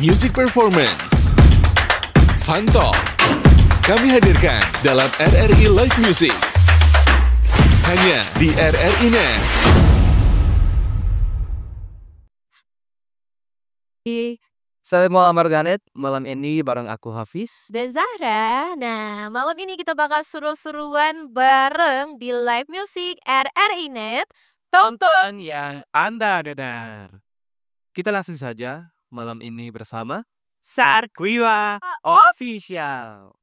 Music Performance, Fun Talk, kami hadirkan dalam RRI Live Music. Hanya di RRI Net. Selamat malam Margaret, malam ini bareng aku Hafiz dan Zahra. Nah, malam ini kita bakal seru-seruan bareng di live music RRI Net. tonton yang Anda dengar. Kita langsung saja malam ini bersama Sarkwiwa Official.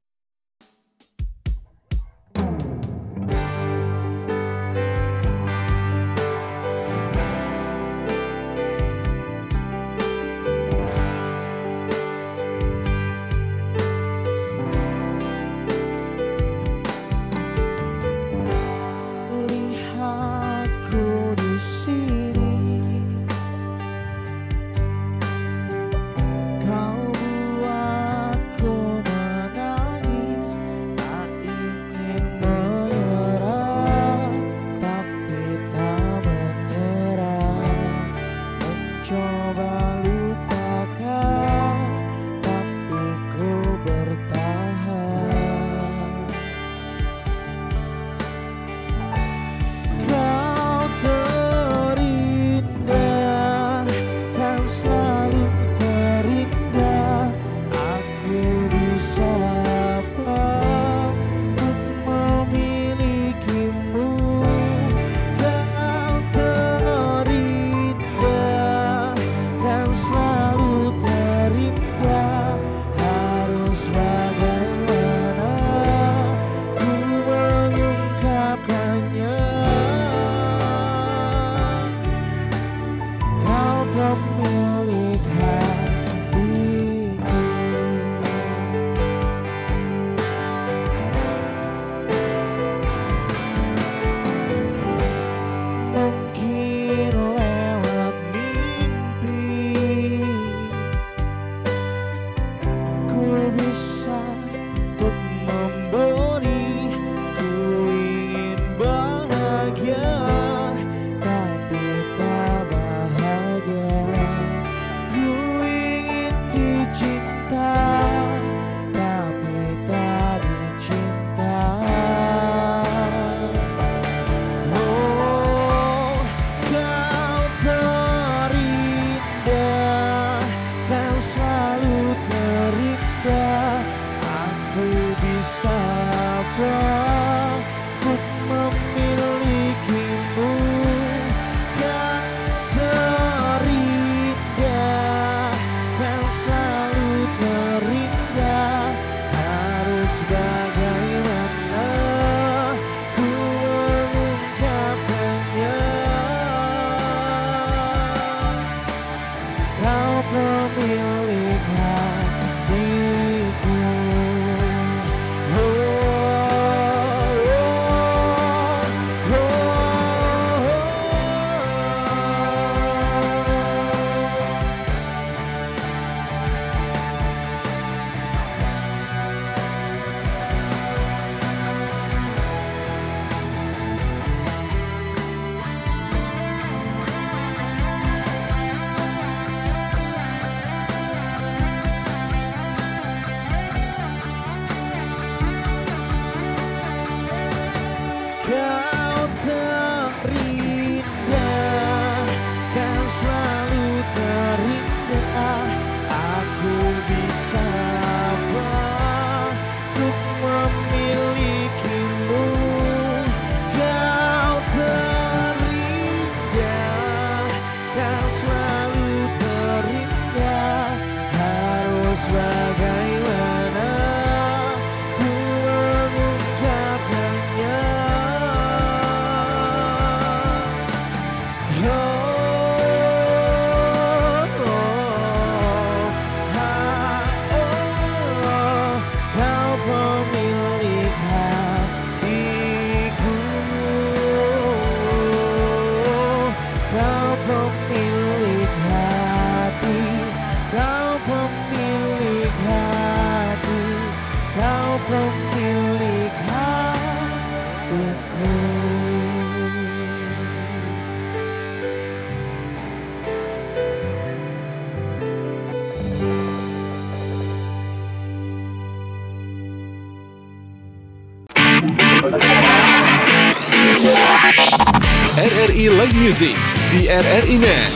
RRI Live Music di RRI Net.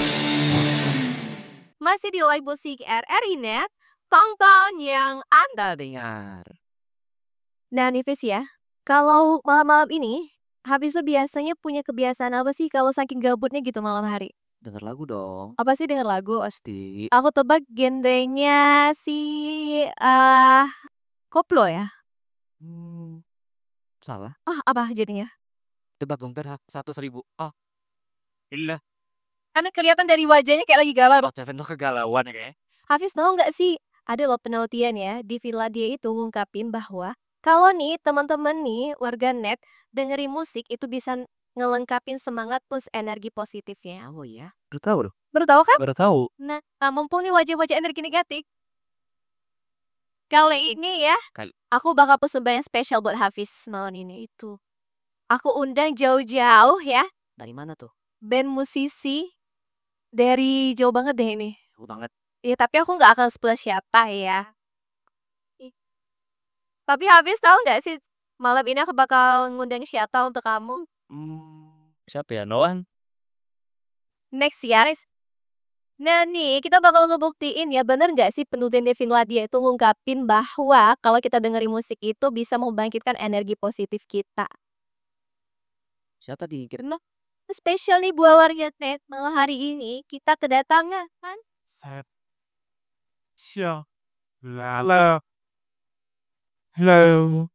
Masih di Live Music RRI Net, tonton yang Anda. Dengar. Nah, Nifis ya, kalau malam-malam ini, Hafiz tuh biasanya punya kebiasaan apa sih kalau saking gabutnya gitu malam hari? Dengar lagu dong. Apa sih denger lagu? Pasti. Aku tebak genrenya si koplo ya. Salah. Apa jadinya? Tebak dong, 100.000. Oh, gila. Karena kelihatan dari wajahnya kayak lagi galau. Rod Seven tuh kegalauan ya kayaknya. Hafiz tahu nggak sih, ada loh penelitian ya di Finlandia itu ngungkapin bahwa kalau nih teman-teman nih warga net dengerin musik itu bisa ngelengkapin semangat plus energi positifnya. Oh iya. Baru tahu loh. Baru tahu kan? Baru tahu. Nah, mumpung nih wajah-wajah energi negatif. Kali ini ya, aku bakal persembahan spesial buat Hafiz malam ini itu. Aku undang jauh-jauh ya, Dari mana tuh? band musisi dari jauh banget deh ini. Jauh banget. Ya, tapi aku nggak akan sebut siapa ya. Tapi Hafiz tahu nggak sih, malam ini aku bakal ngundang siapa untuk kamu? Siapa ya? Noan? Next ya, guys. Nah nih, kita bakal ngebuktiin ya, bener nggak sih penelitian di Finlandia itu ngungkapin bahwa kalau kita dengerin musik itu bisa membangkitkan energi positif kita. Siapa di kira? Nah, spesial nih buat warga net, malam hari ini kita kedatangan kan? Set. Siya. Lala. Hello.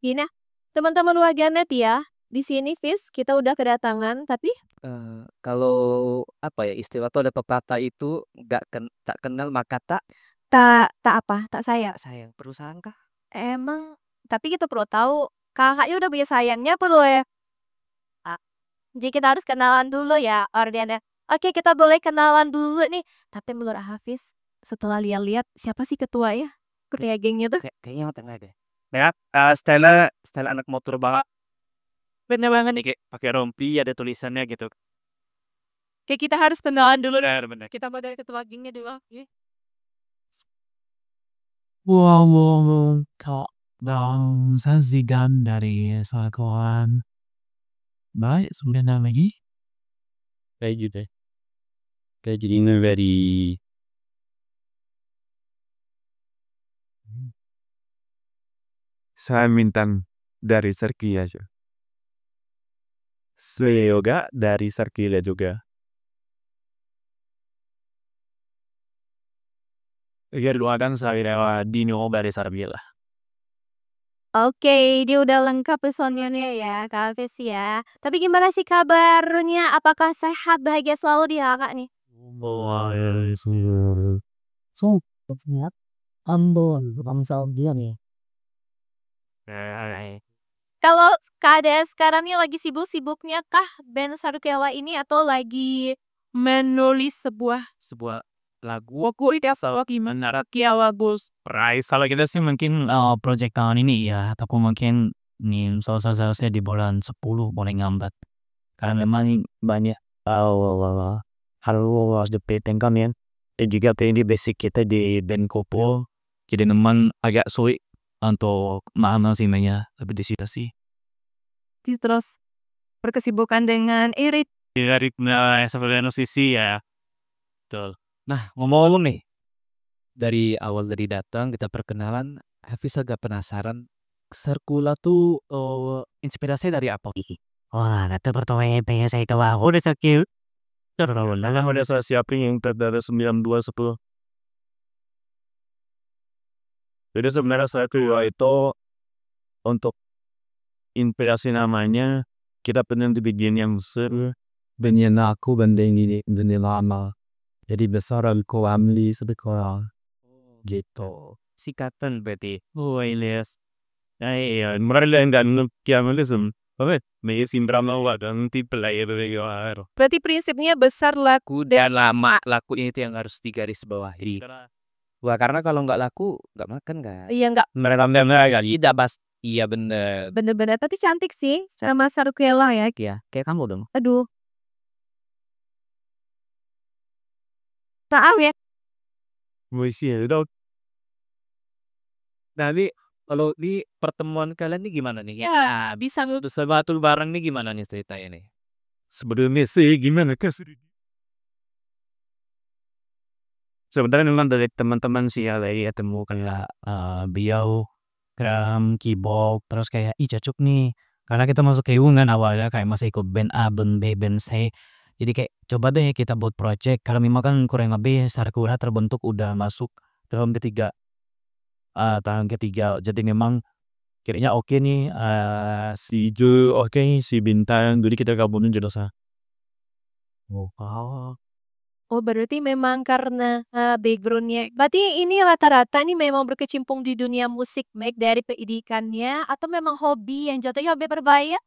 Gini, teman-teman warga net ya, di sini Fis kita udah kedatangan, tapi Kalau apa ya istilah tuh ada pepatah itu tak kenal maka tak tak sayang. sayang. Perusahaan kah? Emang, tapi kita perlu tahu kakaknya udah punya sayangnya perlu ya. Jadi kita harus kenalan dulu ya, Ordiana. Oke, kita boleh kenalan dulu nih. Tapi menurut Hafiz, setelah lihat-lihat siapa sih ketua ya? Ketua gengnya tuh. Kayaknya tengah deh. Ya, style anak motor banget. Bener banget nih kayak pakai rompi ada tulisannya gitu. Kayak kita harus kenalan dulu. Bener. Kita mau dari ketua gengnya dulu. Wow, kok dong sajikan dari sekuan. Baik, sebentar lagi. Kayak gitu. Kayak jadi ini very Saya minta dari Serki aja. yoga dari Sarkila juga. Doakan saya Dino dari Sarkila. Oke, dia udah lengkap personilnya ya, Kak Hafiz ya. Tapi gimana sih kabarnya? Apakah sehat, bahagia selalu di kakak nih? So, sehat. Ambon, bangsa dia nih. Kalau keadaan sekarang ini lagi sibuk-sibuknya kah band Sarukela ini atau lagi menulis sebuah Lagu aku itu asal gimana rakyat bagus price kalau kita sih mungkin project tahun ini ya atau mungkin nih selesai di bulan 10 boleh ngambat karena memang banyak harus dipeteng kan ya dan juga ini basic kita di band kopo jadi memang agak sulit untuk mahal sih mainnya lebih di situ sih terus berkesibukan dengan Irit. dari sebagai musisi ya betul. Nah, ngomong-ngomong nih, dari awal dari datang kita perkenalan, Hafiz agak penasaran, Sarkula tuh inspirasi dari apa? Wah, nanti pertama pengen saya tahu aku udah sakit. Udah saya siapin yang dari 9210. Jadi sebenarnya saya itu untuk inspirasi namanya kita pengen dibikin yang seru. Benih aku banding ini benih lama. Jadi besaran ko amli sebekola gitu. Sikatan berarti. Oh, Elias. Iya, mereka enggak kiamalism. Oke, may simbrama dan tipe layer dari Berarti prinsipnya besar laku dan lama lakunya itu yang harus digaris bawahi. Wah, karena kalau nggak laku nggak makan kan? Iya enggak Mereka tidak pas. Iya bener. bener-bener tapi cantik sih sama Sarukela ya. Ya, kayak kamu dong. Aduh. Maaf ya. Muisi dong. Nanti Kalau di pertemuan kalian nih gimana nih? Ya, bisa Bersatu bareng nih gimana nih ceritanya nih? Sebenarnya sih gimana Kak? Sebenarnya memang dari teman-teman sih ya lagi ketemu kayak beliau drum, keyboard, terus kayak ih cocok nih. Karena kita masuk ke kan awalnya kayak masih ikut band A, band B, band C. Jadi kayak coba deh kita buat project. Kalau memang kan kurang lebih Sarkura terbentuk udah masuk tahun ketiga. Jadi memang kayaknya oke nih si Jo oke si Bintang jadi kita gabungin jadi sah. Oh, berarti memang karena backgroundnya. Berarti ini rata-rata nih memang berkecimpung di dunia musik, baik dari pendidikannya atau memang hobi yang jatuhnya hobi berbayar,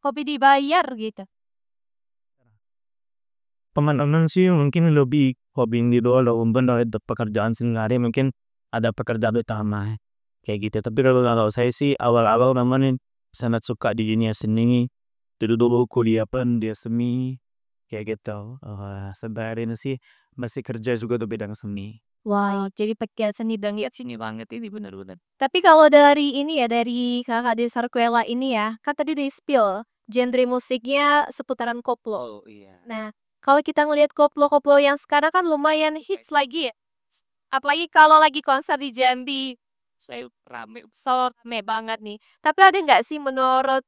hobi dibayar gitu. Teman-teman sih mungkin lebih hobi di doang dari pekerjaan sehari-hari mungkin ada pekerjaan utama kayak gitu. Tapi kalau saya sih awal-awal memang sangat suka di dunia seni. Dulu kuliah pun dia seni kayak gitu. Sehari ini sih masih kerja juga di bidang seni. Wah, jadi pegiat seni banget. Sini banget ini bener-bener. Tapi kalau dari ini ya, dari kakak di Sarkuela ini ya, kan tadi di spill, genre musiknya seputaran koplo. Oh iya. Nah, kalau kita ngelihat koplo-koplo yang sekarang kan lumayan hits lagi ya. Apalagi kalau lagi konser di Jambi, saya rame banget nih. Tapi ada nggak sih menurut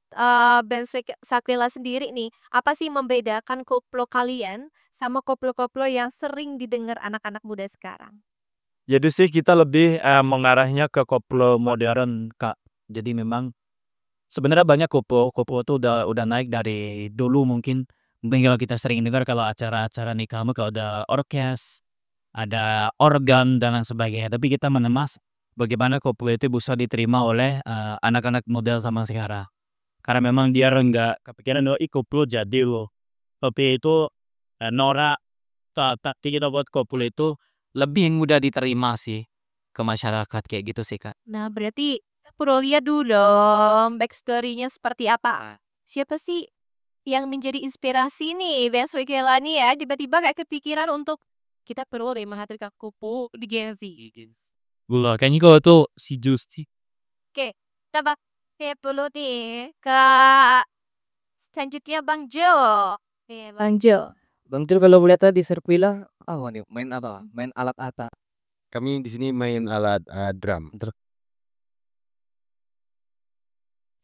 band Sarkuela sendiri nih, apa sih membedakan koplo kalian sama koplo-koplo yang sering didengar anak-anak muda sekarang? Jadi sih kita lebih mengarahnya ke koplo modern Kak. Jadi memang sebenarnya banyak koplo tuh udah naik dari dulu mungkin. Mungkin kalau kita sering dengar kalau acara-acara nikah kalau ada orkes, ada organ dan lain sebagainya. Tapi kita menemas bagaimana koplo itu bisa diterima oleh anak-anak muda zaman sekarang. Karena memang dia enggak kepikiran koplo jadi loh. Tapi itu norak tapi kita buat koplo itu lebih mudah diterima sih ke masyarakat kayak gitu sih Kak. Nah, berarti kita perlu lihat dulu dong backstory-nya seperti apa. Siapa sih yang menjadi inspirasi nih band Sarkuela nih ya, tiba-tiba kayak kepikiran untuk kita perlu deh menghadirkan kupu di Gen Z. Gula kayaknya kalau tuh si Justi. Oke, kita kayak perlu nih ke selanjutnya Bang Jo. Nih, Bang Jo. Bang Cil kalau melihat tadi Sarkuela apa nih? Main apa? Main alat apa? Kami di sini main alat drum.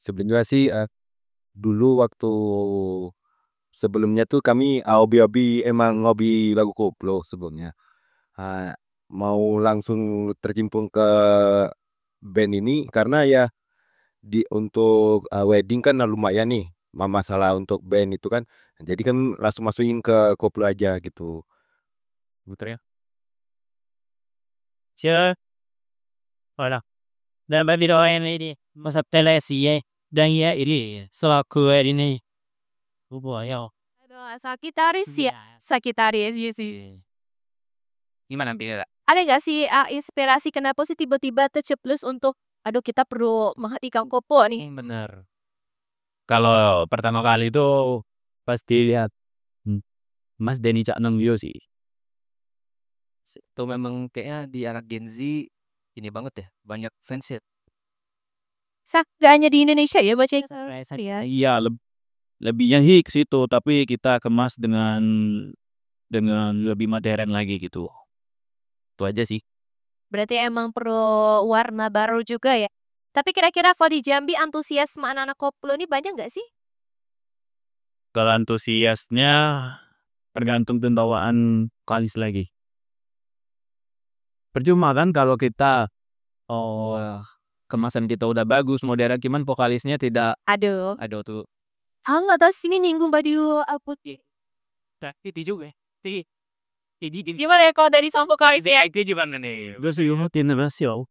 Sebenarnya sih dulu waktu sebelumnya tuh kami hobi hobi lagu koplo sebelumnya. Mau langsung tercimpung ke band ini karena ya untuk wedding kan lumayan nih masalah untuk band itu kan. Jadi kan langsung masukin ke koplo aja gitu. Betul ya. Siapa? Voilà. Dan bagi doain ini masa telesi ya dan ya ini selaku ini ya. Aduh, Sakitaris ya. Sakitaris ya sih. Gimana Kak? Ada nggak sih inspirasi kenapa sih tiba-tiba terceplus untuk aduh kita perlu menghatikan kopo nih. Bener. Kalau pertama kali itu pasti lihat Mas Denny Cak Nongyo sih. Itu memang kayaknya di anak Gen Z ini banget ya, banyak fans ya. Gak hanya di Indonesia ya baca ya. Iya lebihnya hits itu tapi kita kemas dengan lebih modern lagi gitu. Itu aja sih. Berarti emang perlu warna baru juga ya. Tapi kira-kira kalau di Jambi antusiasme anak-anak koplo ini banyak nggak sih? Kalau antusiasnya tergantung bawaan vokalis lagi. Percuma kan kalau kita Kemasan kita udah bagus, modern cuman vokalisnya tidak Aduh. tuh. Salah atas sini nyinggung baju output. itu juga. Gimana ya kalau dari sang vokalis ya? Itu gimana nih? Gue sih rasio.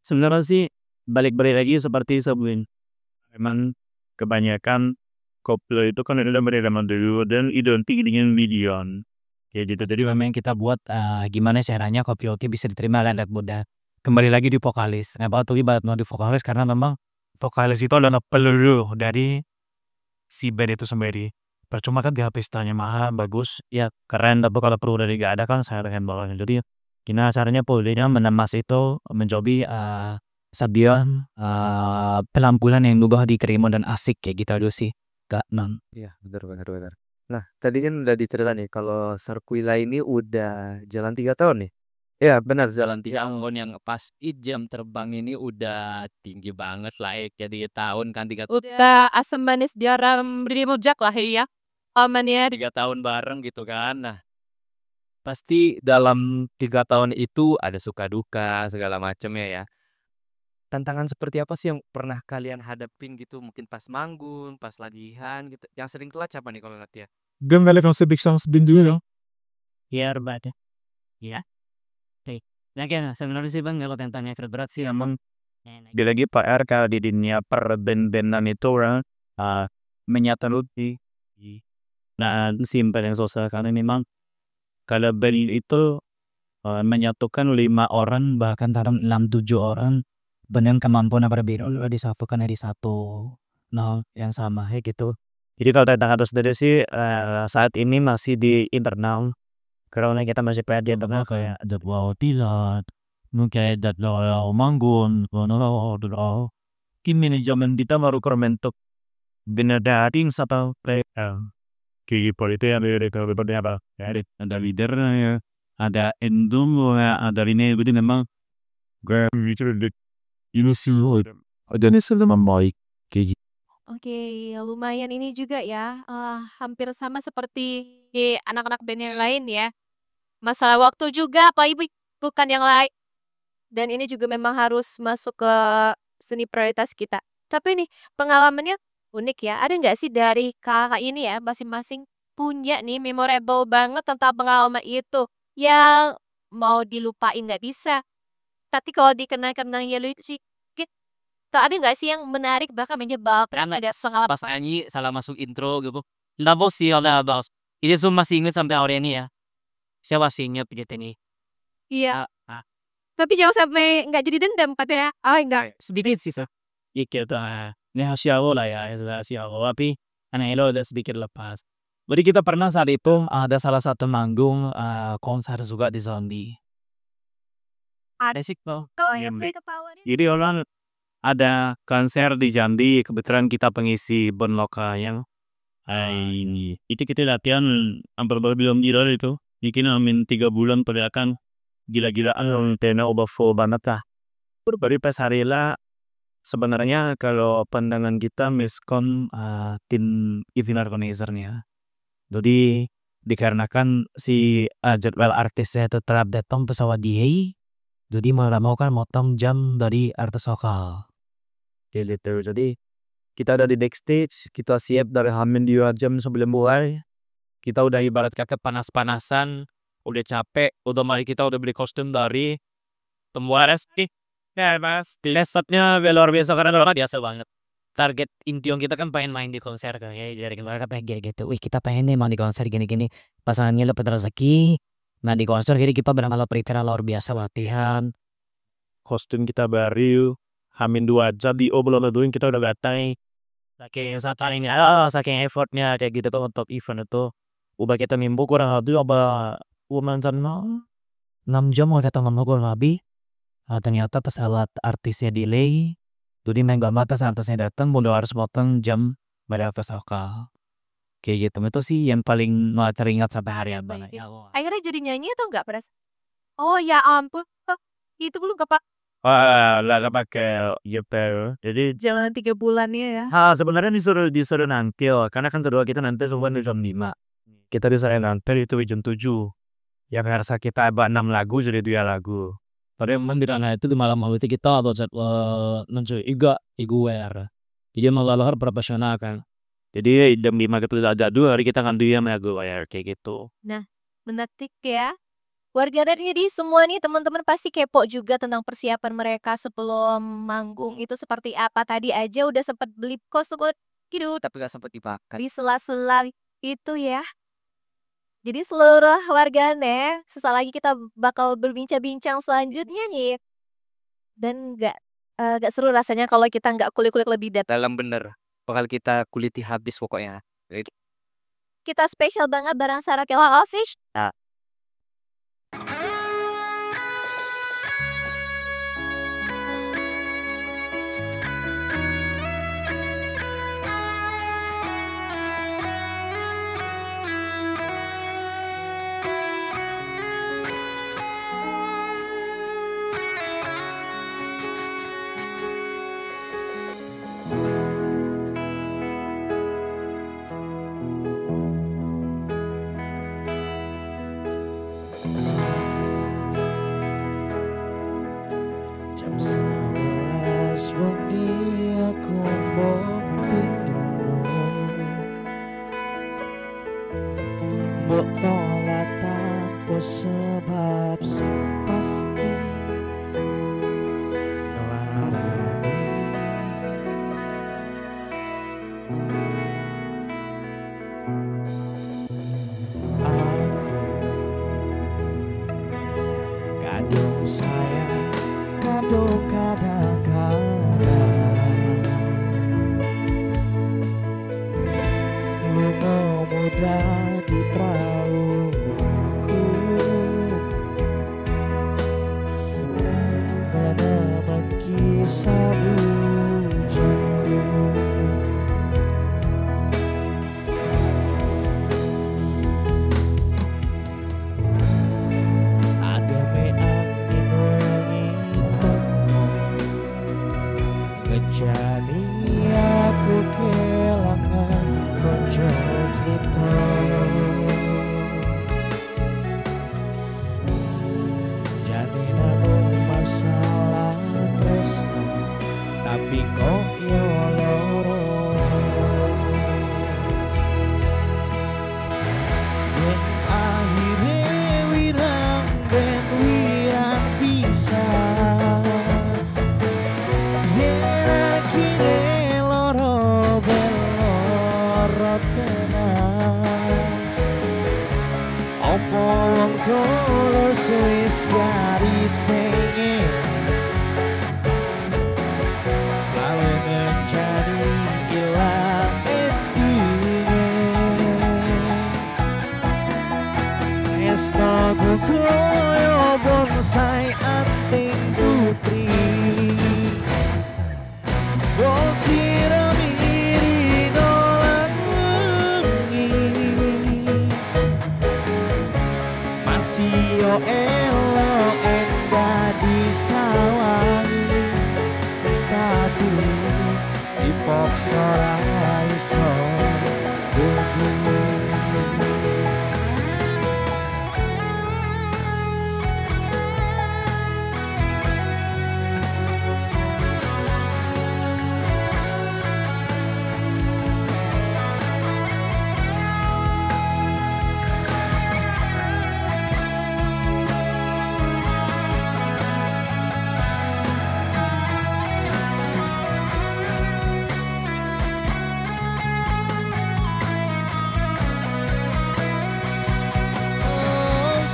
Sebenarnya sih balik-balik lagi seperti sebelum. Memang kebanyakan koplo itu kan udah beredar dulu dan identik dengan million. Kayak gitu. Jadi memang kita buat gimana caranya koplo bisa diterima oleh anak muda. Kembali lagi di vokalis. Nah, tuh ibarat di vokalis karena memang vokalis itu adalah peluru dari si band itu sendiri. Percuma kan dia pestanya mahal, bagus, ya keren. Tapi kalau peluru dari gak ada kan saya dengan bawahnya. Jadi gimana caranya polanya menemas itu menjadi Sabian penampilan yang ubah di Krimo dan asik kayak gitu aja sih Kak Nan. Iya, benar. Nah, tadi kan udah diceritain nih kalau Sarquila ini udah jalan 3 tahun nih. Iya, benar jalan 3 tahun. Tahun yang pasti jam terbang ini udah tinggi banget lah jadi tahun kan 3 Udah asam manis garam beri rujak lah ya. Aman ya. 3 tahun bareng gitu kan. Nah, pasti dalam 3 tahun itu ada suka duka segala macamnya ya. Tantangan seperti apa sih yang pernah kalian hadapin gitu? Mungkin pas manggung, pas latihan gitu. Yang sering telat siapa nih kalau latihan? Gimana kalau sebisa dulu? Iya, berbeda. Iya. Oke. Nah, kayak sebenarnya sih Bang kalau tentang effort berat sih emang Dia lagi PR kalau di dunia per-band-bandan itu orang menyatu lebih. Nah, simpan yang susah karena memang kalau band itu menyatukan 5 orang bahkan kadang 6-7 orang dengan kemampuan yang berbeda disatukan jadi satu yang sama gitu. Jadi kalau tantangan itu sendiri sih saat ini masih di internal karena kita masih PR di internal kayak jadwal tilat mungkin jadwal manggung kim manajemen kita baru membentuk benar dating satu kayak politik yang dari apa ada leadernya ada endum ada ini jadi memang gue ini sih ada nih selama baik kayak gitu. Oke, lumayan ini juga ya. Hampir sama seperti anak-anak band yang lain ya. Masalah waktu juga, apa ibu bukan yang lain. Dan ini juga memang harus masuk ke seni prioritas kita. Tapi nih pengalamannya unik ya. Ada nggak sih dari kakak ini ya masing-masing punya nih memorable banget tentang pengalaman itu yang mau dilupain nggak bisa. Tapi kalau dikenang-kenang ya lucu. Tak ada nggak sih yang menarik bahkan menyebalkan ada soal pas nyanyi salah masuk intro gitu. Nggak sih oleh bos. Ini semua masih inget sampai hari ini ya. Saya masih inget gitu nih. iya. Tapi jangan sampai nggak jadi dendam katanya. Ah enggak. Sedikit sih sih. Dikit ini hasil lah ya hasil tapi aneh lo udah sedikit lepas. Jadi kita pernah saat itu ada salah satu manggung konser juga di Zombie. Ada sih kok. Jadi orang ada konser di Jambi kebetulan kita pengisi band lokal yang ini itu kita latihan hampir belum gila itu bikin amin 3 bulan pergerakan gila-gilaan tena overfull banget lah baru pas hari lah sebenarnya kalau pandangan kita miskom tim event organizer-nya jadi dikarenakan si jadwal artisnya itu tetap datang pesawat dia jadi mau kan motong jam dari artis lokal gitu. Jadi kita ada di backstage, kita siap dari hamin 2 jam sebelum mulai. Kita udah ibarat kata panas-panasan, udah capek, otomatis kita udah beli kostum dari Tembuares nih. Ya mas, lesatnya luar biasa karena orang biasa banget. Target inti yang kita kan pengen main di konser kayak dari kemarin kan pengen gitu. Wih kita pengen nih main di konser gini-gini. Pasangannya dapat rezeki. Nah di konser jadi kita benar-benar prepare luar biasa latihan. Kostum kita baru. Hamin 2 jam di belum leduin kita udah gatai saking effortnya kayak gitu kan untuk event itu ubah kita mimpu kurang lebih apa uman 6 jam kita ngomong lebih ternyata pesawat artisnya delay jadi nggak mata artisnya datang udah harus potong jam pada artis lokal kayak gitu itu sih yang paling teringat sampai hari apa ya akhirnya jadi nyanyi atau enggak beras? Oh ya ampun, itu belum kepak. Lah pakai gitu. Jadi Jalan 3 bulannya ya. sebenarnya disuruh nantil karena kan kedua kita nanti semua di jam 5. Kita disuruh nantil itu jam 7. Yang rasa kita ada 6 lagu jadi 2 lagu. Tapi emang di sana itu di malam itu kita atau nunjuk iguer. Jadi malah profesional kan. Jadi jam 5 kita ada 2 hari kita kan 2 lagu kayak gitu. Nah, menarik ya. Warganet jadi semua nih teman-teman pasti kepo juga tentang persiapan mereka sebelum manggung itu seperti apa. Tadi aja udah sempat beli kostum gitu tapi gak sempat dipakai di sela-sela itu ya. Jadi seluruh warganet sesaat lagi kita bakal berbincang-bincang selanjutnya nih. Dan gak seru rasanya kalau kita nggak kulik-kulik lebih dalam bener bakal kita kuliti habis pokoknya. Kita spesial banget bareng Sarah Kewa Office. Jam 11 wengi aku mbok tinggal mbok tolak tanpa sebab sing pasti ngelarani aku kadung sayang kadung kadang-kadang lunga mudah di traumaku menemen kisah bujanku ada me angin wengi teko ngejani aku kelangan konco cerita jadi namun masalah tresno tapi kok yo loro yen akhire wirang ben wirang bisa yen akhire loro ben loro tenan opo wong tulus wis garise selalu mencari ilang endingnya esnoku koyo bonsai anting putri bosira miri nolan wengi masih yo elo endah disawangi tapi dipaksa ra iso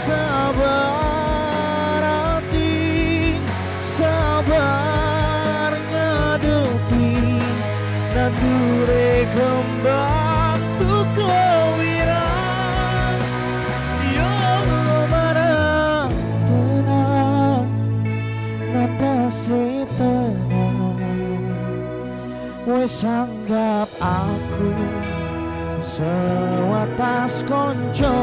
sabar hati sabar ngadepi nandure kembang tuh kewirang yo marah tenang nada setenang wes anggap aku sewatas konco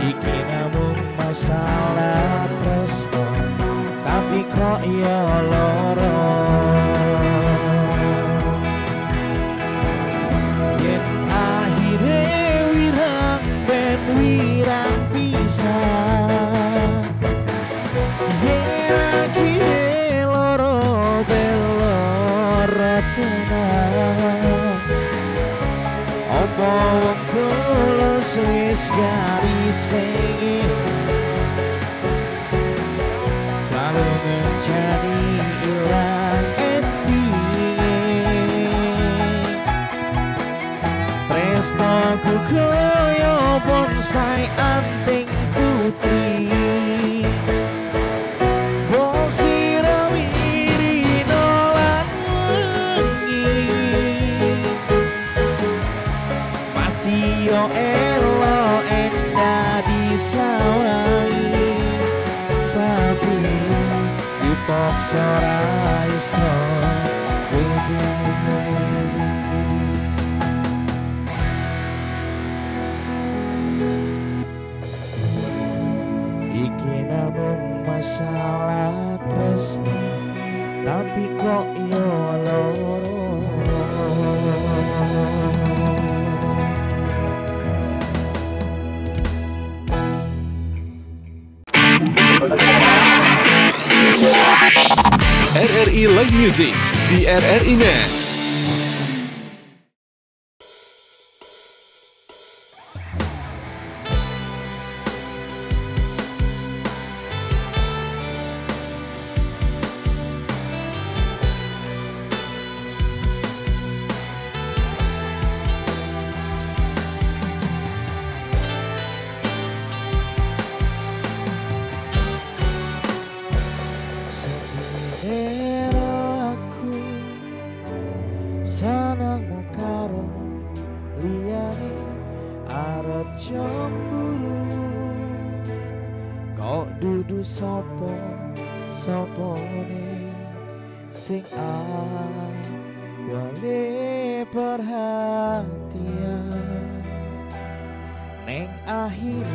iki namung masalah tresno tapi kok yo loro yen akhire wirang ben wirang bisa yen akhire loro ben loro tenan opo wong tulus wis garise selalu mencari ilang endingnya tresnoku koyo bonsai anting putri bosira wiri nolan wengi masih yo elo endah disawangi tapi dipaksa ra iso iki namung masalah tresno tapi kok yo loro RRI Live Music di RRI Net. Aku senangmu karo liyane arep cemburu kok dudu sopone sing awale perhatian neng akhir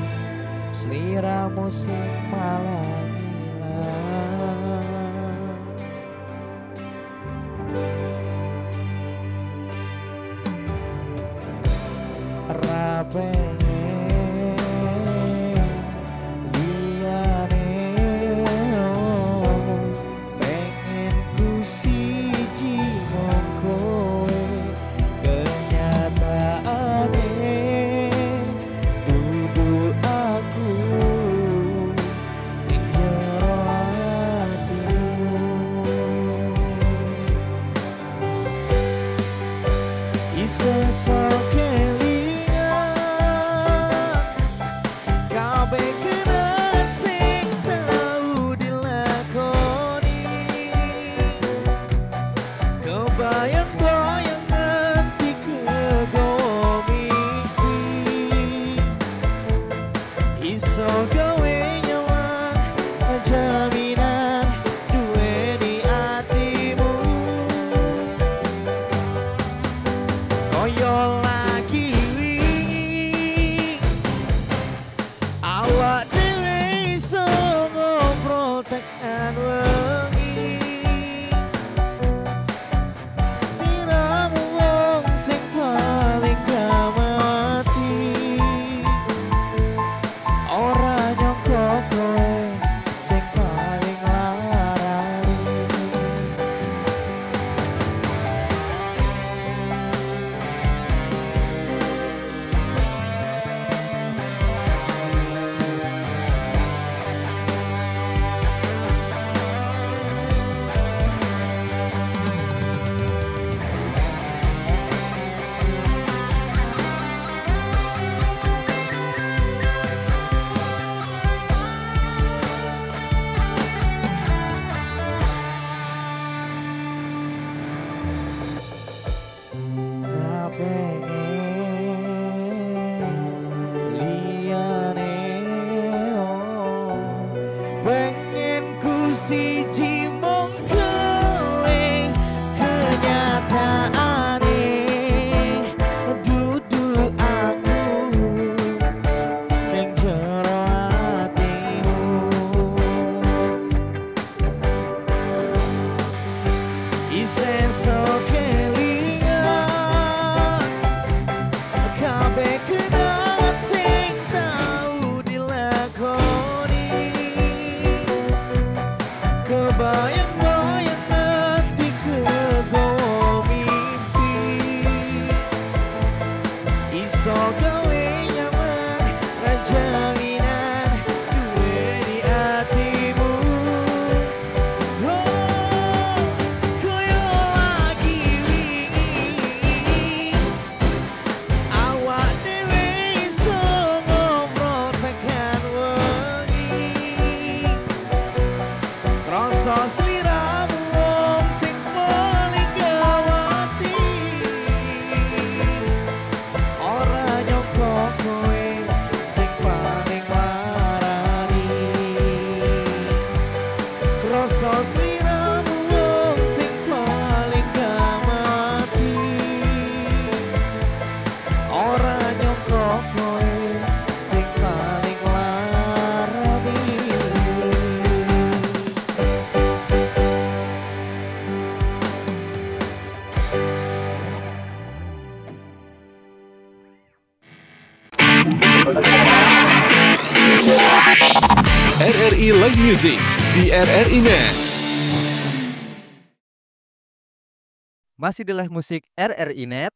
sliramu sing malah ngilang. Pengen liyane pengen ku siji mong kowe kenyataane dudu aku ning jero atimu isih sok RRI Live Music di RRI Net. Masih di live musik RRI Net.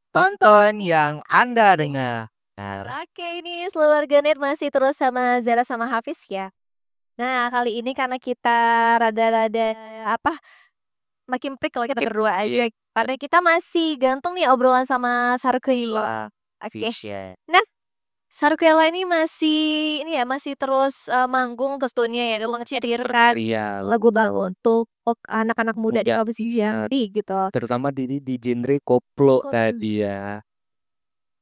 Tonton yang Anda dengar. Oke, ini seluruh warganet masih terus sama Zara sama Hafiz ya. Nah, kali ini karena kita rada-rada makin prik kalau kita berdua aja. Karena kita masih gantung nih obrolan sama Sarkuila. Oke. Nah, Sarkuila ini masih terus manggung tentunya ya, menghadirkan lagu baru untuk anak-anak muda di Provinsi Jambi gitu. Terutama di genre koplo tadi ya.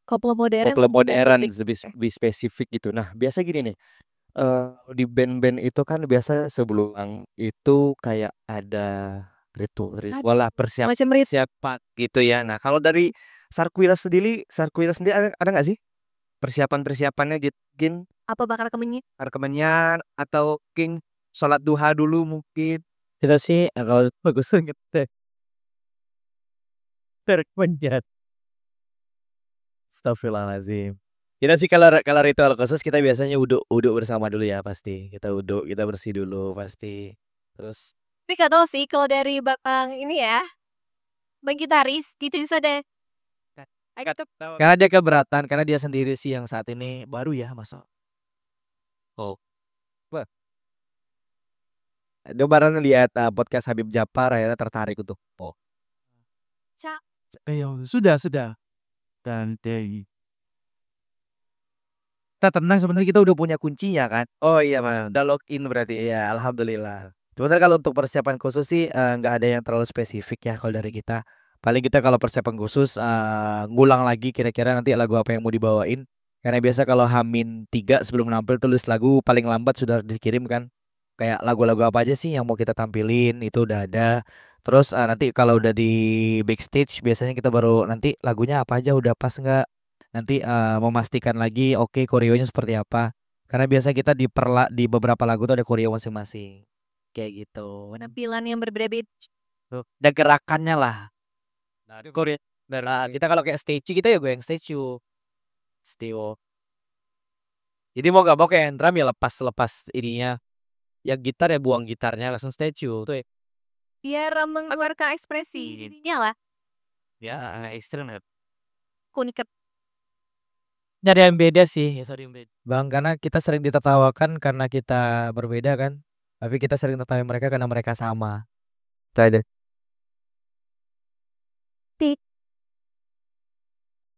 Koplo modern. Koplo modern lebih spesifik gitu. Nah, biasa gini nih. Di band-band itu kan biasa sebelum itu kayak ada ritual lah persiapan gitu ya. Nah, kalau dari Sarkuila sendiri ada nggak sih persiapannya gitu? Mungkin Apa bakal rekamannya atau King sholat duha dulu mungkin. Kita sih kalau bagus banget deh. Terpencet. Astagfirullahaladzim. Kita sih kalau ritual khusus kita biasanya uduk bersama dulu ya pasti. Kita bersih dulu pasti. Terus Tapi gak tau sih kalau dari Bapak ini ya, Bang gitaris gitu bisa deh. karena dia keberatan karena dia sendiri sih yang saat ini baru ya masa. Oh. Dia bareng lihat podcast Habib Japar akhirnya tertarik untuk Sudah. Dan kita tenang sebenarnya kita udah punya kuncinya kan. Oh iya Mas, udah login berarti ya, alhamdulillah. Sebenarnya kalau untuk persiapan khusus sih nggak ada yang terlalu spesifik ya kalau dari kita. Paling kita kalau persiapan khusus ngulang lagi kira-kira nanti lagu apa yang mau dibawain. Karena biasa kalau H-3 sebelum nampil tulis lagu paling lambat sudah dikirim kan. Kayak lagu-lagu apa aja sih yang mau kita tampilin itu udah ada. Terus nanti kalau udah di backstage biasanya kita baru nanti lagunya apa aja udah pas nggak. Nanti memastikan lagi oke koreonya seperti apa. Karena biasa kita di beberapa lagu tuh ada koreo masing-masing. Kayak gitu. Penampilan yang berbeda-beda. Tuh, ada gerakannya lah. Nah, itu koreo. Nah, kita kalau kayak statue kita ya goyang statue. Stio. Jadi mau gak mau kayak drum ya lepas ininya. Ya gitar ya buang gitarnya langsung statue tuh ya. Biar mengeluarkan ekspresi dirinya lah. Ya, ekstrim ya. Kunik. Nyari yang beda sih. Bang, karena kita sering ditertawakan karena kita berbeda kan. Tapi kita sering tertawa mereka karena mereka sama. Tidak.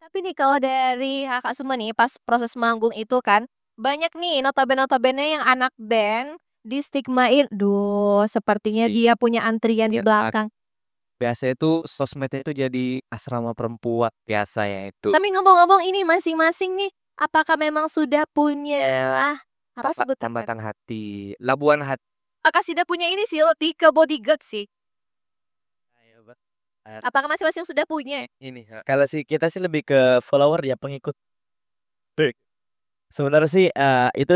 Tapi nih kalau dari kakak semua nih pas proses manggung itu kan banyak nih notabene yang anak band distigmain. Duh, sepertinya dia punya antrian di belakang. Biasa itu sosmednya itu jadi asrama perempuan biasa ya itu. Tapi ngomong-ngomong ini masing-masing nih, apakah memang sudah punya apa sebut Tambatan hati, labuan hati. apakah sudah punya ini sih lebih ke bodyguard sih? Apakah masing-masing sudah punya? Ini kalau sih kita sih lebih ke follower ya pengikut. Sebenarnya sih itu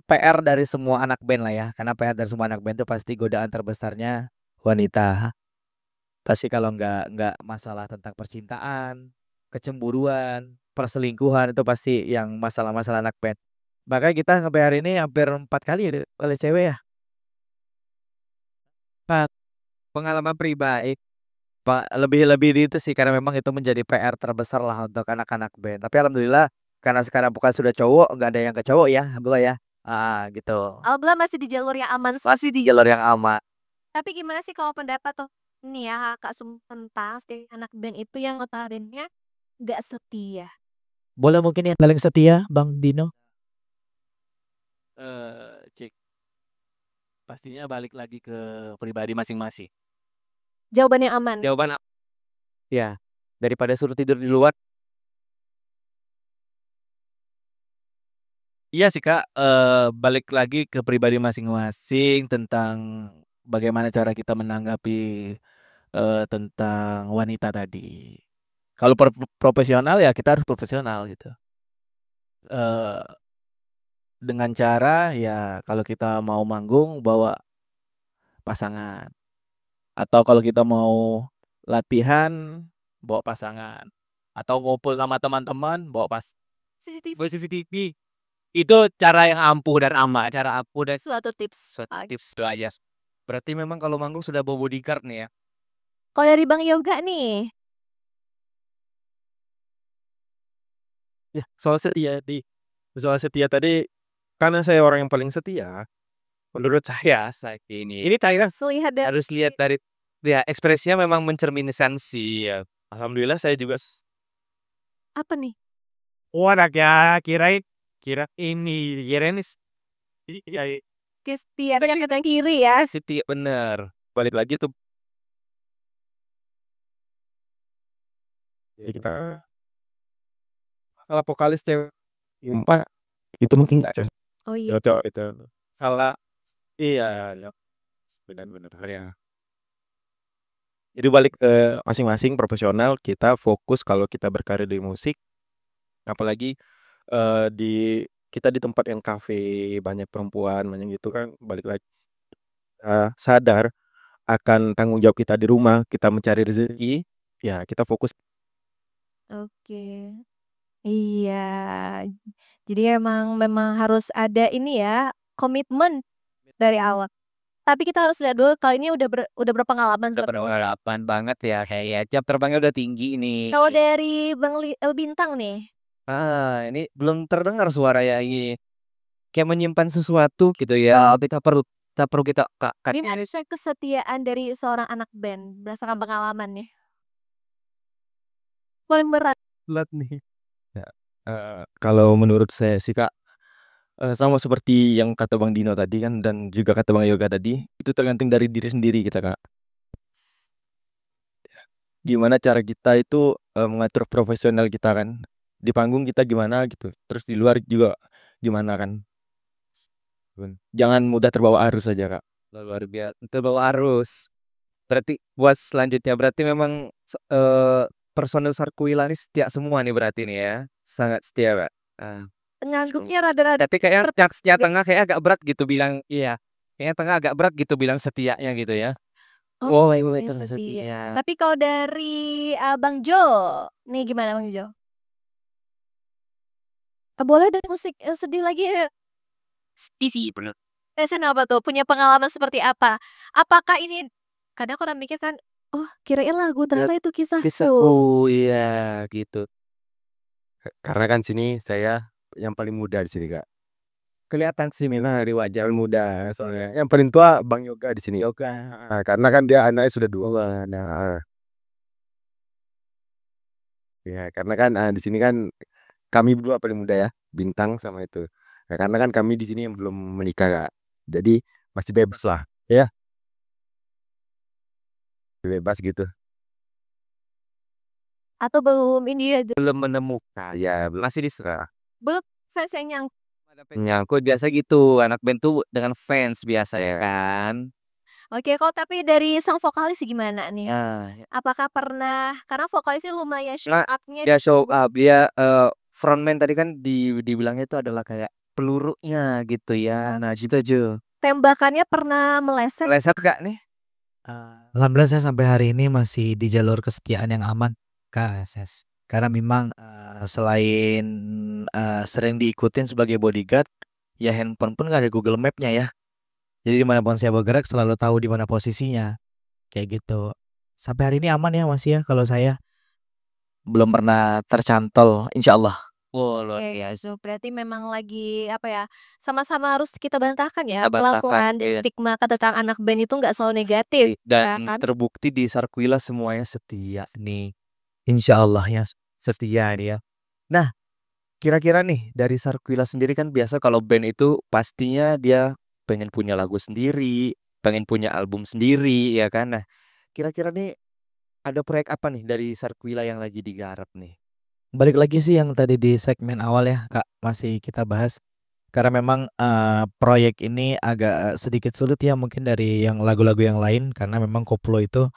PR dari semua anak band lah ya. Karena PR dari semua anak band itu pasti godaan terbesarnya wanita. Pasti kalau nggak masalah tentang percintaan, kecemburuan, perselingkuhan itu pasti yang masalah-masalah anak band. Makanya kita sampai hari ini hampir 4 kali ya oleh cewek ya. Pengalaman pribadi lebih di itu sih karena memang itu menjadi PR terbesar lah untuk anak-anak band. Tapi alhamdulillah karena sekarang bukan sudah cowok nggak ada yang ke cowok ya, alhamdulillah ya. Gitu. Alhamdulillah masih di jalur yang aman. Masih di jalur yang aman. Tapi gimana sih kalau pendapat tuh? Nih ya kakak tentang si anak band itu yang notabene gak setia. Boleh mungkin yang paling setia Bang Dino. Cik. Pastinya balik lagi ke pribadi masing-masing. Jawaban yang aman. Jawaban ya daripada suruh tidur di luar. Iya sih Kak, balik lagi ke pribadi masing-masing tentang bagaimana cara kita menanggapi tentang wanita tadi. Kalau profesional ya kita harus profesional gitu. Dengan cara ya kalau kita mau manggung bawa pasangan. Atau kalau kita mau latihan bawa pasangan. Atau ngumpul sama teman-teman bawa CCTV. Itu cara yang ampuh dan aman. Cara ampuh dan Suatu tips. tips itu aja. Berarti memang kalau manggung sudah bawa bodyguard nih ya. Kalau dari Bang Yoga nih. Ya, soal setia tadi, karena saya orang yang paling setia, menurut saya ini Thailand Lihat dari harus lihat dari ya ekspresinya memang mencerminkan sih ya. Alhamdulillah saya juga apa nih? kirain kirain iya, Kesetiaannya ke yang kiri ya. setia bener. Balik lagi tuh ya kita salah vokalis cewek itu mungkin nggak cocok. Oh iya. Cocok itu salah iya ya. Benar-benar ya. Jadi balik ke masing-masing profesional, kita fokus kalau kita berkarir di musik, apalagi di kita di tempat yang kafe banyak perempuan banyak gitu kan, balik lagi sadar akan tanggung jawab kita di rumah, kita mencari rezeki, ya kita fokus. Oke. Iya. Jadi memang harus ada ini ya, komitmen dari awal. Tapi kita harus lihat dulu kalau ini udah berpengalaman Udah seperti berharapan banget ya kayaknya jam terbangnya udah tinggi ini. Kalau dari Bintang nih. Ini belum terdengar suara ya ini. Kayak menyimpan sesuatu gitu ya. Kita perlu kita Gimana sih kesetiaan dari seorang anak band berdasarkan pengalaman nih? Paling berat. Berat nih. Ya, kalau menurut saya sih Kak, sama seperti yang kata Bang Dino tadi kan dan juga kata Bang Yoga tadi, itu tergantung dari diri sendiri kita Kak. Gimana cara kita itu mengatur profesional kita kan. Di panggung kita gimana gitu. Terus di luar juga gimana kan. Jangan mudah terbawa arus aja Kak. luar biasa. Terbawa arus. Berarti buat selanjutnya berarti memang personel Sarkuila ini setia semua nih berarti nih ya. Sangat setia, Pak. Ngangguknya rada-rada Tapi kayak yang setia tengah kayak agak berat gitu bilang iya. Kayaknya tengah agak berat gitu bilang setianya gitu ya. Oh, yang itu setia. setia. Tapi kalau dari Bang Jo, nih gimana Bang Jo? Boleh dari musik sedih lagi ya? Sedih sih bener. Kenapa tuh? Punya pengalaman seperti apa? Apakah ini kadang orang mikir kan, oh kirain lagu ternyata itu kisahku. Kisahku, iya gitu. Karena kan sini saya yang paling muda di sini Kak. Kelihatan sih Nah, dari wajah. muda soalnya. Yang paling tua Bang Yoga di sini. Yoga. Nah, karena kan dia anaknya sudah 2. Nah, ya karena kan di sini kan kami berdua paling muda ya, Bintang sama itu. Nah, karena kan kami di sini yang belum menikah Kak. Jadi masih bebas lah, ya. Bebas gitu. Atau belum ini aja. Belum menemukan. Ya, belum. Masih diserah. Belum saya nyangkut. Nyangkut biasa gitu. Anak band tuh dengan fans biasa ya kan. Oke, kok tapi dari sang vokalis gimana nih? Nah, Apakah pernah karena vokalisnya lumayan show Nah, up-nya dia show up dia frontman tadi kan dibilangnya itu adalah kayak pelurunya gitu ya. Nah, gitu aja. tembakannya pernah meleset. Meleset gak nih? Alhamdulillah saya sampai hari ini masih di jalur kesetiaan yang aman Kak SS. Karena memang selain sering diikutin sebagai bodyguard, ya handphone pun gak ada Google Map-nya ya. Jadi dimanapun saya bergerak selalu tahu di mana posisinya. Kayak gitu. Sampai hari ini aman ya masih ya kalau saya. Belum pernah tercantol insya Allah. Oh, luar Oke, biasa. so berarti memang lagi apa ya? Sama-sama harus kita bantahkan ya. Kita bantahkan, Pelakuan iya. stigma tentang anak band itu nggak selalu negatif. Dan kan? terbukti di Sarkuila semuanya setia nih. Insya Allah ya setia nih ya. Nah, kira-kira nih dari Sarkuila sendiri kan biasa kalau band itu pastinya dia pengen punya lagu sendiri, pengen punya album sendiri ya kan. Nah, kira-kira nih ada proyek apa nih dari Sarkuila yang lagi digarap nih? Balik lagi sih yang tadi di segmen awal ya Kak, masih kita bahas. Karena memang proyek ini agak sedikit sulit ya mungkin dari yang lagu-lagu yang lain karena memang koplo itu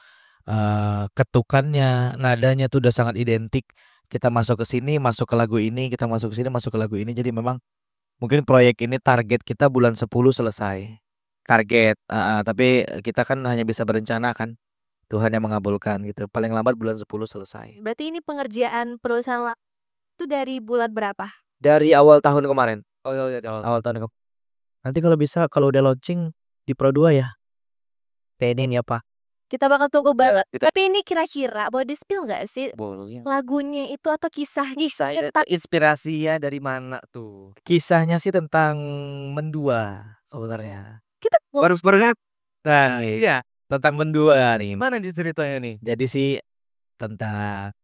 ketukannya, nadanya tuh udah sangat identik. Kita masuk ke sini, masuk ke lagu ini, kita masuk ke sini, masuk ke lagu ini. Jadi memang mungkin proyek ini target kita bulan 10 selesai. Target, tapi kita kan hanya bisa berencana kan. Tuhan yang mengabulkan gitu. Paling lambat bulan 10 selesai. Berarti ini pengerjaan perusahaan itu dari bulan berapa? Dari awal tahun kemarin. Oh iya, awal tahun kemarin. Nanti kalau bisa kalau udah launching di Pro 2 ya. Penin ya Pak. Kita bakal tunggu banget. Kita- Tapi ini kira-kira boleh di-spill nggak sih Boleh. lagunya itu atau kisahnya? Kisahnya Tentang- itu inspirasinya dari mana tuh? Kisahnya sih tentang mendua sebenarnya. Kita Baru kan? Nah, iya tentang mendua nih. Mana di ceritanya nih? Jadi sih tentang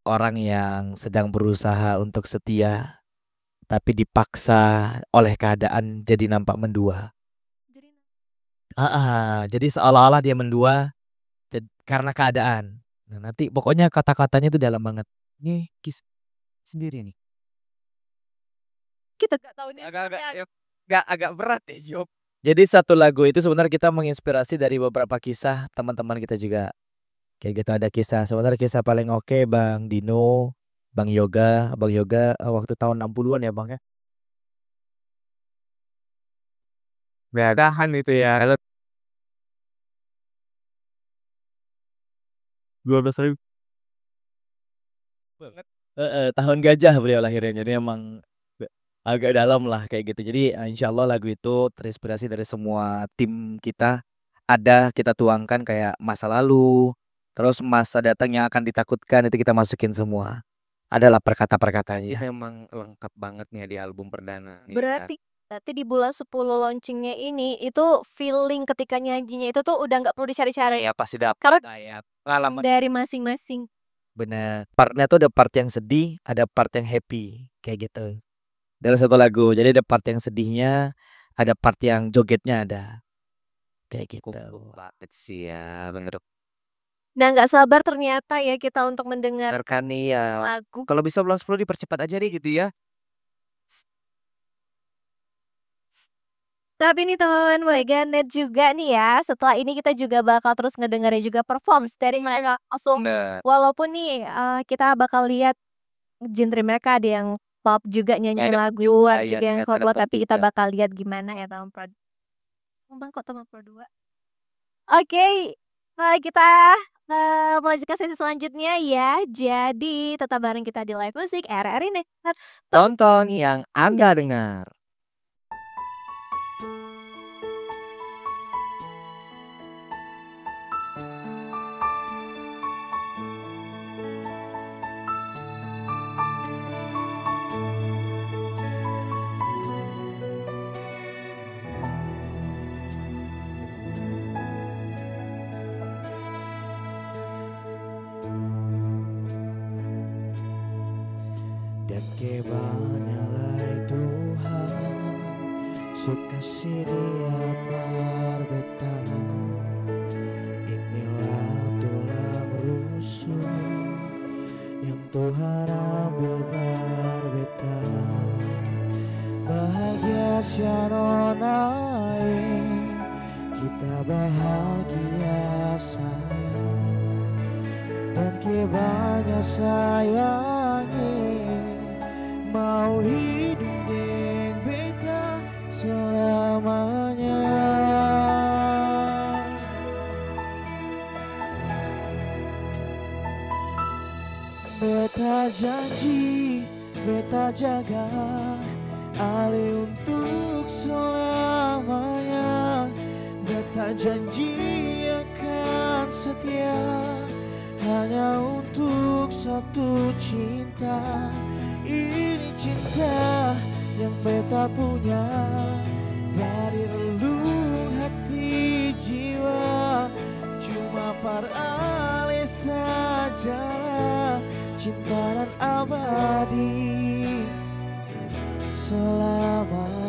orang yang sedang berusaha untuk setia tapi dipaksa oleh keadaan jadi nampak mendua. Jadi seolah-olah dia mendua karena keadaan. Nah, nanti pokoknya kata-katanya itu dalam banget. Nih sendiri nih. kita nggak tahu nih. Agak berat ya Job. Jadi satu lagu itu sebenarnya kita menginspirasi dari beberapa kisah teman-teman kita juga. Kayak gitu ada kisah. Sebenarnya kisah paling oke Bang Dino, Bang Yoga waktu tahun 60-an ya Bang ya. Tahan itu ya. 12.000. Banget. Tahun gajah beliau lahirnya. Jadi emang agak dalam lah kayak gitu. Jadi insya Allah lagu itu terinspirasi dari semua tim kita. Ada kita tuangkan kayak masa lalu, terus masa datang yang akan ditakutkan itu kita masukin semua. Adalah perkata-perkatanya. Emang lengkap banget nih di album perdana. Berarti di bulan 10 launchingnya ini itu feeling ketika nyanyinya itu tuh udah nggak perlu dicari-cari ya pasti dapat Karena kayak pengalaman. dari masing-masing. Bener. Partnya tuh ada part yang sedih, ada part yang happy kayak gitu. Dalam satu lagu. Jadi ada part yang sedihnya, ada part yang jogetnya ada. Kayak gitu. Banget sih ya, bener. Nah nggak sabar ternyata ya kita untuk mendengar Dengarkan nih ya. lagu. Kalau bisa bulan 10 dipercepat aja deh gitu ya. Tapi nih teman-teman Waganet juga nih ya. Setelah ini kita juga bakal terus ngedengerin juga performs dari mereka langsung. Bener. Walaupun nih kita bakal lihat genre mereka ada yang pop juga nyanyi Ada lagu luar iya, juga yang ternyata pop, ada tapi kita juga. bakal lihat gimana ya teman pro. Bang kok teman pro 2. Oke, kita melanjutkan sesi selanjutnya ya. Jadi tetap bareng kita di live musik RRI nih. Tonton yang Anda dengar. Dan kebanyalah Tuhan sukasih dia perbeta. Inilah tulang rusuk yang Tuhan ambil perbeta. Bahagia Syaronai, kita bahagia sayang. Dan kebanyakan sayangi mau hidup dengan beta selamanya. Beta janji, beta jaga Ale untuk selamanya. Beta janji akan setia hanya untuk satu cinta. Ini cinta yang beta punya dari relung hati jiwa. Cuma par ale sajalah cinta dan abadi selamanya.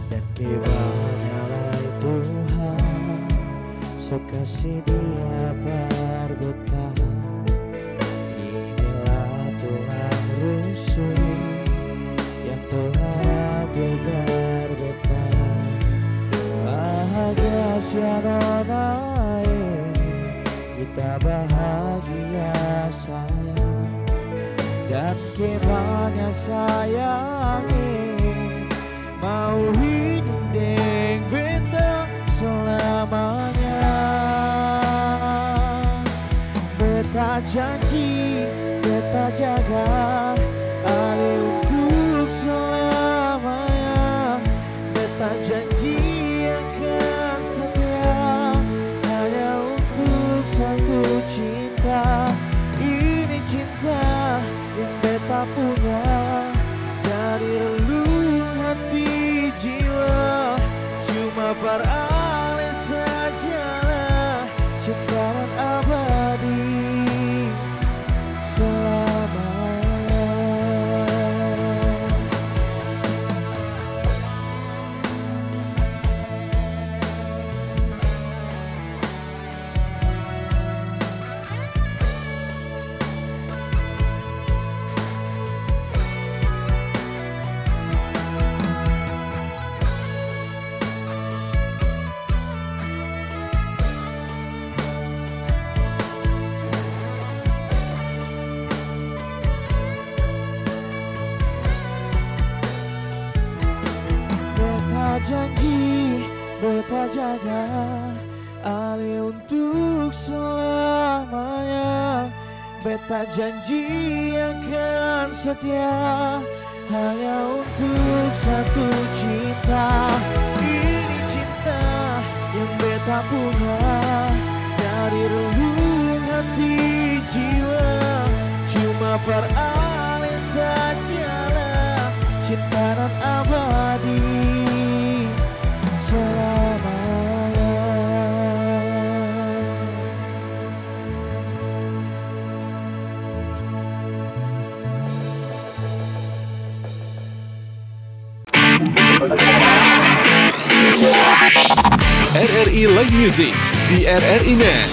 Dan kebanyakan Tuhan sukasih dia berbeta. Inilah tulang rusuk yang Tuhan ambil berbeta. Bahagia Syaronai, kita bahagia sayang. Dan kebanyakan sayangi mau hidup dengan beta selamanya. Beta janji, beta jaga Ale untuk untuk selamanya. Beta janji akan setia hanya untuk satu cinta. Ini cinta yang beta punya dari relung hati jiwa. Cuma peralih sajalah cinta nan abadi selamanya. RRI Live Music di RRI Net.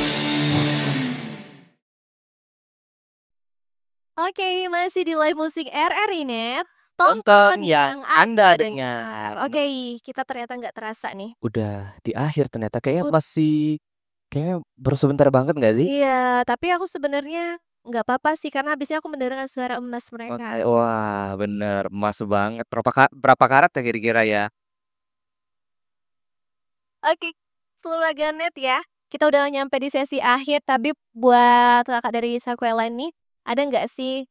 Oke, masih di live musik RRI Net. Tonton yang Anda dengar. Oke, kita ternyata nggak terasa nih. Udah di akhir ternyata kayaknya baru sebentar banget nggak sih? Iya, tapi aku sebenarnya nggak apa-apa sih karena habisnya aku mendengarkan suara emas mereka. Wah, bener emas banget. Berapa karat ya kira-kira ya? Oke, seluruh Raganet ya. Kita udah nyampe di sesi akhir, tapi buat kakak dari Sakuela nih, ada nggak sih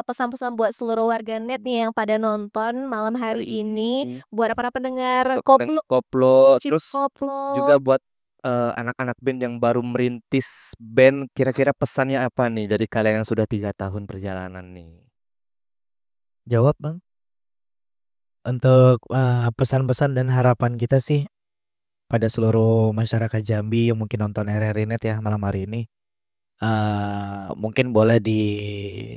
pesan-pesan buat seluruh warganet nih yang pada nonton malam hari ini, buat para pendengar Koplo, terus Koplo. juga buat anak-anak band yang baru merintis band, kira-kira pesannya apa nih dari kalian yang sudah 3 tahun perjalanan nih? Jawab Bang. Untuk pesan-pesan dan harapan kita sih pada seluruh masyarakat Jambi yang mungkin nonton RRI Net ya malam hari ini, mungkin boleh di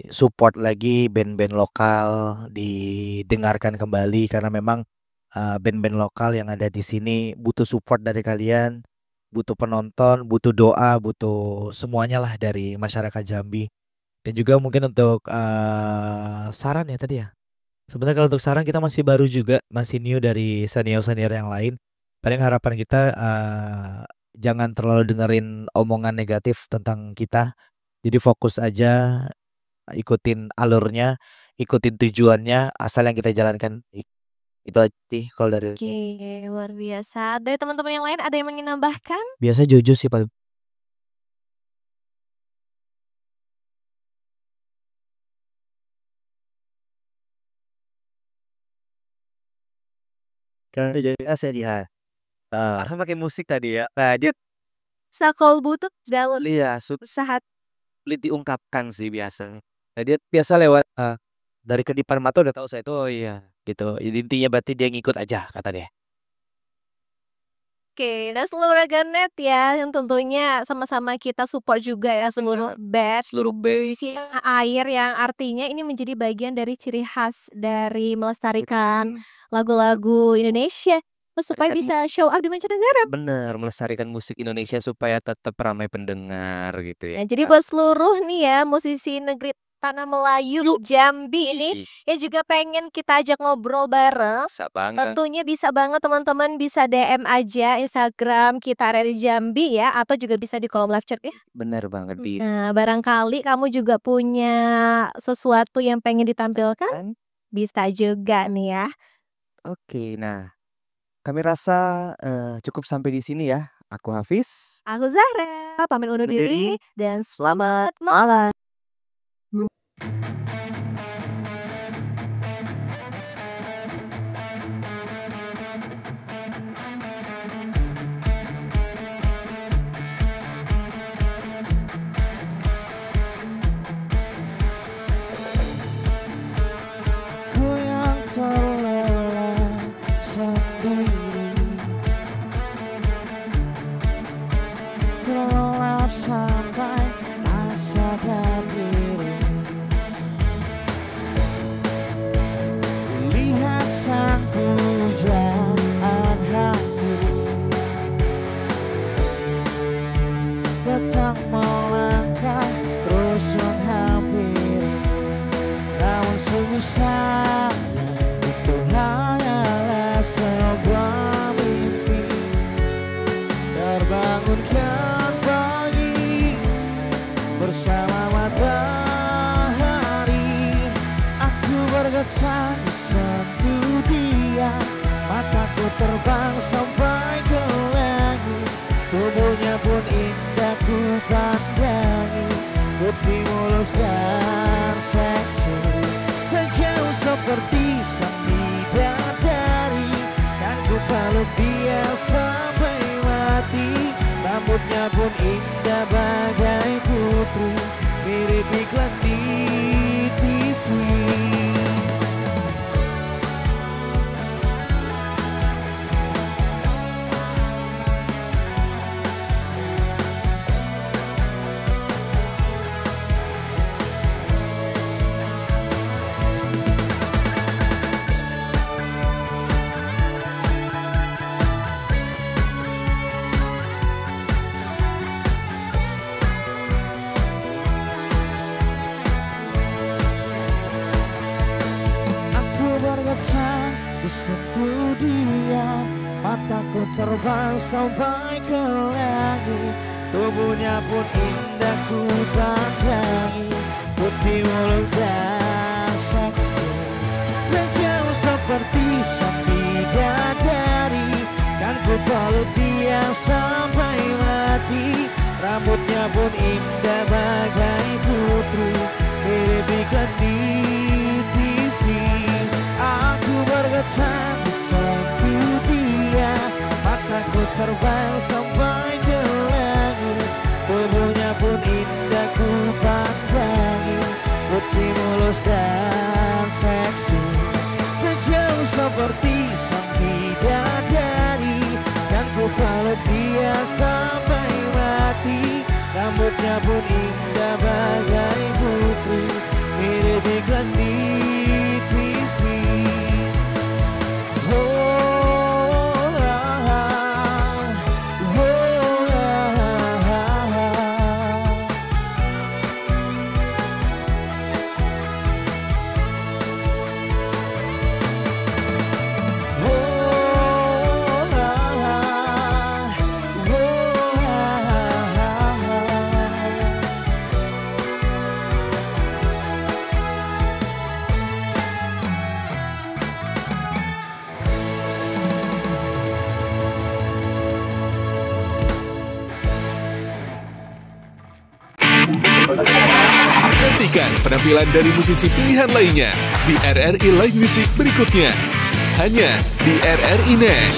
support lagi band-band lokal, didengarkan kembali karena memang band-band lokal yang ada di sini butuh support dari kalian, butuh penonton, butuh doa, butuh semuanya lah dari masyarakat Jambi. Dan juga mungkin untuk saran ya tadi ya. Sebenarnya kalau untuk saran kita masih baru juga, masih new dari senior-senior yang lain. Paling harapan kita jangan terlalu dengerin omongan negatif tentang kita. Jadi fokus aja, ikutin alurnya, ikutin tujuannya, asal yang kita jalankan itu aja sih kalau dari Oke, luar biasa. Dari teman-teman yang lain ada yang ingin nambahkan? biasa Jojo sih paling. Kan jadi saya lihat. Kan pakai musik tadi ya. Nah, dia Sakol butuh daun iya usaha. sulit diungkapkan sih biasanya. Nah, dia biasa lewat dari kedipan mata udah tahu saya itu oh iya gitu. Intinya berarti dia ngikut aja kata dia. Oke, nah seluruh Raganet ya yang tentunya sama-sama kita support juga ya seluruh band isi air yang artinya ini menjadi bagian dari ciri khas dari melestarikan lagu-lagu Indonesia supaya bisa show up di mancanegara. Bener, melestarikan musik Indonesia supaya tetap ramai pendengar gitu ya. Nah, jadi buat seluruh nih ya musisi negeri tanah Melayu Jambi ini yang juga pengen kita ajak ngobrol bareng, Bisa banget. tentunya bisa banget teman-teman bisa DM aja Instagram kita RRI Jambi ya atau juga bisa di kolom live chat ya. Bener banget di Nah, barangkali kamu juga punya sesuatu yang pengen ditampilkan, bisa juga nih ya. Oke, nah kami rasa cukup sampai di sini ya. Aku Hafiz. Aku Zahra, pamit undur diri dan selamat malam. Ku yang terlelap sendiri, terlelap sampai tak sadar diri. Lihat sang pujaan hati datang melangkah terus menghampiri, namun sungguh sayang itu hanyalah sebuah mimpi. Terbangunkan pagi bersama matahari, aku bergetar di sendu dia, mataku terbang sampai ke langit, tubuhnya pun indah bagai putri, mirip iklan di TV. Aku bergetar disentuh dia, mataku terbang sampai ke langit, tubuhnya pun indah ku pandangi, putih mulus dan seksi, menjauh seperti sang bidadari, kan ku peluk dia sampai mati, rambutnya pun indah bagai putri, mirip iklan di TV. Aku bergetar disentuh dia, mataku terbang sampai ke langit, tubuhnya pun indah ku pandangi, putih mulus dan seksi, menjauh seperti sang bidadari, kan ku peluk dia sampai mati, rambutnya pun indah bagai putri, mirip iklan di TV. Nantikan penampilan dari musisi pilihan lainnya di RRI Live Music berikutnya. Hanya di RRI Net.